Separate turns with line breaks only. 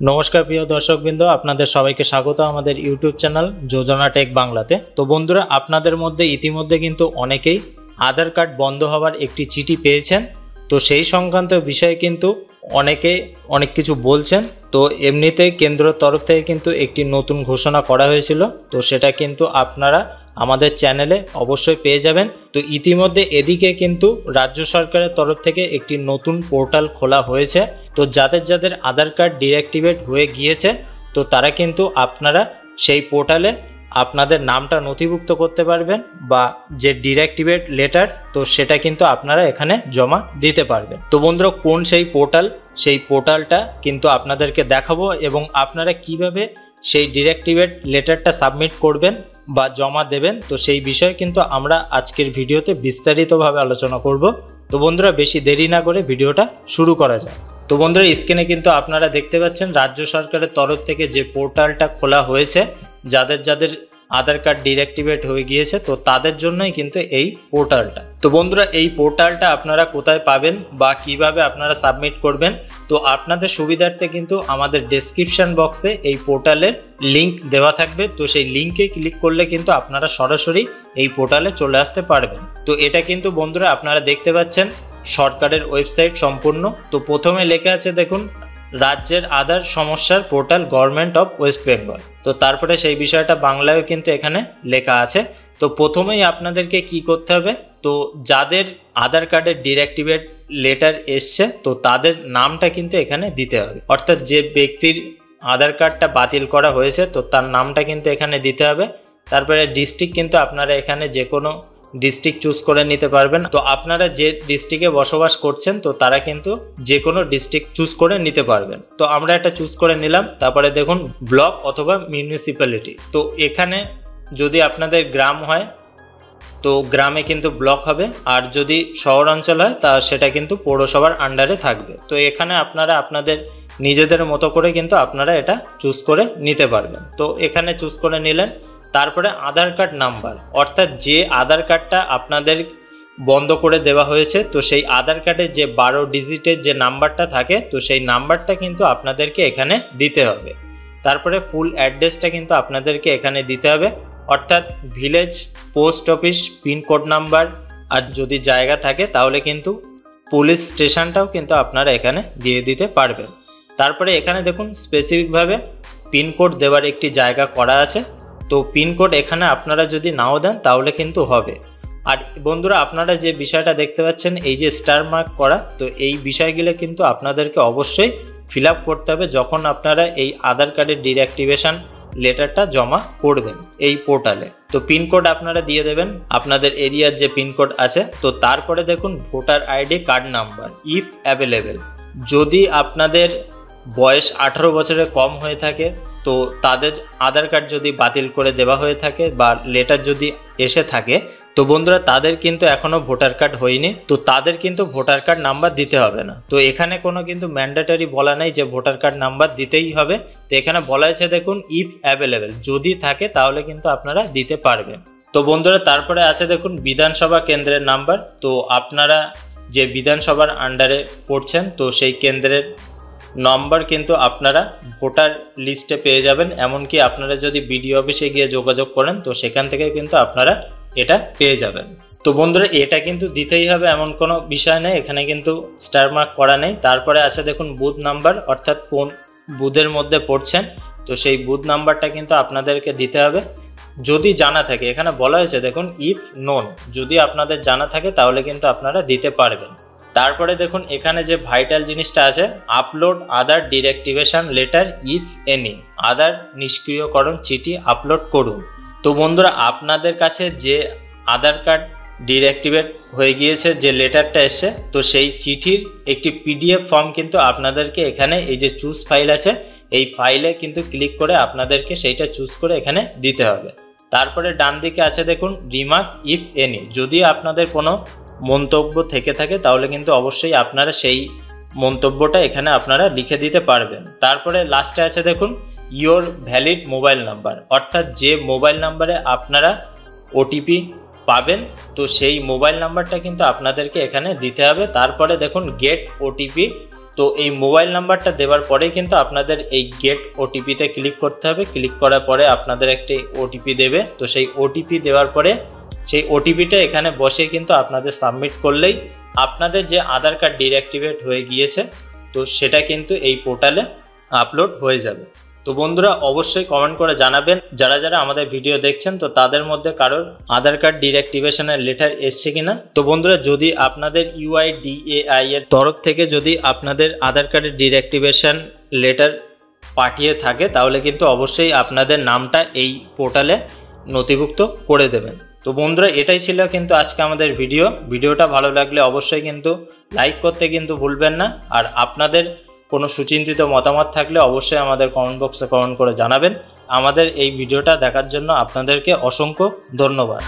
নমস্কার প্রিয় দর্শকবৃন্দ, আপনাদের সবাইকে স্বাগত আমাদের ইউটিউব চ্যানেল যোজনা টেক বাংলাতে। তো বন্ধুরা, আপনাদের মধ্যে ইতিমধ্যে কিন্তু অনেকেই আধার কার্ড বন্ধ হওয়ার একটি চিঠি পেয়েছেন। তো সেই সংক্রান্ত বিষয়ে কিন্তু অনেকে অনেক কিছু বলছেন। তো এমনিতে কেন্দ্রের তরফ থেকে কিন্তু একটি নতুন ঘোষণা করা হয়েছিল, তো সেটা কিন্তু আপনারা আমাদের চ্যানেলে অবশ্যই পেয়ে যাবেন। তো ইতিমধ্যে এদিকে কিন্তু রাজ্য সরকারের তরফ থেকে একটি নতুন পোর্টাল খোলা হয়েছে। তো যাদের যাদের আধার কার্ড ডিঅ্যাক্টিভেট হয়ে গিয়েছে, তো তারা কিন্তু আপনারা সেই পোর্টালে আপনাদের নামটা নথিভুক্ত করতে পারবেন, বা যে ডিঅ্যাক্টিভেট লেটার, তো সেটা কিন্তু আপনারা এখানে জমা দিতে পারবেন। তো বন্ধুরা, কোন সেই পোর্টাল, সেই পোর্টালটা কিন্তু আপনাদেরকে দেখাবো, এবং আপনারা কিভাবে সেই ডিঅ্যাক্টিভেট লেটারটা সাবমিট করবেন বা জমা দেবেন, তো সেই বিষয়ে কিন্তু আমরা আজকের ভিডিওতে বিস্তারিতভাবে আলোচনা করব। তো বন্ধুরা, বেশি দেরি না করে ভিডিওটা শুরু করা যায়। তো বন্ধুরা, স্ক্রিনে কিন্তু আপনারা দেখতে পাচ্ছেন রাজ্য সরকারের তরফ থেকে যে পোর্টালটা খোলা হয়েছে, যাদের যাদের আধার কার্ড ডিঅ্যাক্টিভেট হয়ে গিয়েছে, তো তাদের জন্যই কিন্তু এই পোর্টালটা। তো বন্ধুরা, এই পোর্টালটা আপনারা কোথায় পাবেন বা কিভাবে আপনারা সাবমিট করবেন, তো আপনাদের সুবিধার্থে কিন্তু আমাদের ডেসক্রিপশন বক্সে এই পোর্টালের লিঙ্ক দেওয়া থাকবে। তো সেই লিঙ্কে ক্লিক করলে কিন্তু আপনারা সরাসরি এই পোর্টালে চলে আসতে পারবেন। তো এটা কিন্তু বন্ধুরা আপনারা দেখতে পাচ্ছেন সরকারের ওয়েবসাইট সম্পূর্ণ। তো প্রথমে লেখা আছে দেখুন, রাজ্যের আধার সমস্যার portal government of West Bengal. তো তারপরে সেই বিষয়টা বাংলায়ও কিন্তু এখানে লেখা আছে। তো প্রথমেই আপনাদেরকে কি করতে হবে, তো যাদের আধার কার্ডের ডিঅ্যাক্টিভেট লেটার এসছে, তো তাদের নামটা কিন্তু এখানে দিতে হবে। অর্থাৎ যে ব্যক্তির আধার কার্ডটা বাতিল করা হয়েছে, তো তার নামটা কিন্তু এখানে দিতে হবে। তারপরে ডিস্ট্রিক্ট কিন্তু আপনারা এখানে যে কোনো ডিস্ট্রিক্ট চুজ করে নিতে পারবেন। তো আপনারা যে ডিস্ট্রিক্টে বসবাস করছেন, তো তারা কিন্তু যে কোনো ডিস্ট্রিক্ট চুজ করে নিতে পারবেন। তো আমরা একটা চুজ করে নিলাম। তারপরে দেখুন ব্লক অথবা মিউনিসিপ্যালিটি। তো এখানে যদি আপনাদের গ্রাম হয়, তো গ্রামে কিন্তু ব্লক হবে, আর যদি শহর অঞ্চল হয় তা সেটা কিন্তু পৌরসভার আন্ডারে থাকবে। তো এখানে আপনারা আপনাদের নিজেদের মতো করে কিন্তু আপনারা এটা চুজ করে নিতে পারবেন। তো এখানে চুজ করে নিলেন। তারপরে আধার কার্ড নাম্বার, অর্থাৎ যে আধার কার্ডটা আপনাদের বন্ধ করে দেওয়া হয়েছে, তো সেই আধার কার্ডে যে 12 ডিজিটের যে নাম্বারটা থাকে, তো সেই নাম্বারটা কিন্তু আপনাদেরকে এখানে দিতে হবে। তারপরে ফুল অ্যাড্রেসটা কিন্তু আপনাদেরকে এখানে দিতে হবে, অর্থাৎ village, post office, pin code number, আর যদি জায়গা থাকে তাহলে কিন্তু পুলিশ স্টেশনটাও কিন্তু আপনারা এখানে দিয়ে দিতে পারবেন। তারপরে এখানে দেখুন স্পেসিফিকভাবে পিনকোড দেওয়ার একটি জায়গা করা আছে। তো পিনকোড এখানে আপনারা যদি নাও দেন তাহলে কিন্তু হবে। আর বন্ধুরা, আপনারা যে বিষয়টা দেখতে পাচ্ছেন, এই যে স্টার মার্ক করা, তো এই বিষয়গুলো কিন্তু আপনাদেরকে অবশ্যই ফিল আপ করতে হবে যখন আপনারা এই আধার কার্ডের ডিঅ্যাক্টিভেশন লেটারটা জমা করবেন এই পোর্টালে। তো পিনকোড আপনারা দিয়ে দেবেন আপনাদের এরিয়ার যে পিনকোড আছে। তো তারপরে দেখুন voter ID card number if available. যদি আপনাদের বয়স 18 বছরের কম হয়ে থাকে, তো তাদের আধার কার্ড যদি বাতিল করে দেওয়া হয়ে থাকে বা লেটার যদি এসে থাকে, তো বন্ধুরা তাদের কিন্তু এখনও ভোটার কার্ড হয়নি, তো তাদের কিন্তু ভোটার কার্ড নাম্বার দিতে হবে না। তো এখানে কোনো কিন্তু ম্যান্ডেটরি বলা নেই যে ভোটার কার্ড নাম্বার দিতেই হবে। তো এখানে বলা হয়েছে দেখুন ইফ অ্যাভেলেবেল, যদি থাকে তাহলে কিন্তু আপনারা দিতে পারবেন। তো বন্ধুরা, তারপরে আছে দেখুন বিধানসভা কেন্দ্রের নাম্বার। তো আপনারা যে বিধানসভার আন্ডারে পড়ছেন, তো সেই কেন্দ্রের নম্বর কিন্তু আপনারা ভোটার লিস্টে পেয়ে যাবেন। এমনকি আপনারা যদি বিডিও অফিসে গিয়ে যোগাযোগ করেন, তো সেখান থেকে কিন্তু আপনারা এটা পেয়ে যাবেন। তো বন্ধুরা, এটা কিন্তু দিতেই হবে এমন কোনো বিষয় নেই, এখানে কিন্তু স্টার মার্ক করা নেই। তারপরে আছে দেখুন বুথ নাম্বার, অর্থাৎ কোন বুথের মধ্যে পড়ছেন, তো সেই বুথ নাম্বারটা কিন্তু আপনাদেরকে দিতে হবে যদি জানা থাকে। এখানে বলা হয়েছে দেখুন ইফ নোন, যদি আপনাদের জানা থাকে তাহলে কিন্তু আপনারা দিতে পারবেন। তারপরে দেখুন এখানে যে ভাইটাল জিনিসটা আছে, upload Aadhaar deactivation letter if any, Aadhaar নিষ্ক্রিয়করণ চিঠি আপলোড করুন। তো বন্ধুরা, আপনাদের কাছে যে আধার কার্ড ডিঅ্যাক্টিভেট হয়ে গিয়েছে যে লেটারটা এসছে, তো সেই চিঠির একটি পিডিএফ ফর্ম কিন্তু আপনাদেরকে এখানে এই যে চুজ ফাইল আছে, এই ফাইলে কিন্তু ক্লিক করে আপনাদেরকে সেইটা চুজ করে এখানে দিতে হবে। তারপরে ডান দিকে আছে দেখুন রিমার্ক ইফ এনি, যদি আপনাদের কোনো মন্তব্য থেকে থাকে তাহলে কিন্তু অবশ্যই আপনারা সেই মন্তব্যটা এখানে আপনারা লিখে দিতে পারবেন। তারপরে লাস্টে আছে দেখুন ইয়োর ভ্যালিড মোবাইল নাম্বার, অর্থাৎ যে মোবাইল নাম্বারে আপনারা ওটিপি পাবেন, তো সেই মোবাইল নাম্বারটা কিন্তু আপনাদেরকে এখানে দিতে হবে। তারপরে দেখুন গেট ওটিপি তো এই মোবাইল নাম্বারটা দেওয়ার পরে কিন্তু আপনাদের এই গেট ওটিপিতে ক্লিক করতে হবে। ক্লিক করার পরে আপনাদের একটি ওটিপি দেবে। তো সেই ওটিপি দেওয়ার পরে সেই ওটিপিটা এখানে বসে কিন্তু আপনাদের সাবমিট করলেই আপনাদের যে আধার কার্ড ডিঅ্যাক্টিভেট হয়ে গিয়েছে তো সেটা কিন্তু এই পোর্টালে আপলোড হয়ে যাবে। তো বন্ধুরা অবশ্যই কমেন্ট করে জানাবেন যারা যারা আমাদের ভিডিও দেখছেন তো তাদের মধ্যে কারোর আধার কার্ড ডিঅ্যাক্টিভেশনের লেটার এসছে কিনা। তো বন্ধুরা যদি আপনাদের UIDAI এর তরফ থেকে যদি আপনাদের আধার কার্ডের ডিঅ্যাক্টিভেশন লেটার পাঠিয়ে থাকে তাহলে কিন্তু অবশ্যই আপনাদের নামটা এই পোর্টালে নথিভুক্ত করে দেবেন। তো বন্ধুরা এটাই ছিল কিন্তু আজকে আমাদের ভিডিওটা ভালো লাগলে অবশ্যই কিন্তু লাইক করতে কিন্তু ভুলবেন না। আর আপনাদের কোনো সুচিন্তিত মতামত থাকলে অবশ্যই আমাদের কমেন্ট বক্সে কমেন্ট করে জানাবেন। আমাদের এই ভিডিওটা দেখার জন্য আপনাদেরকে অসংখ্য ধন্যবাদ।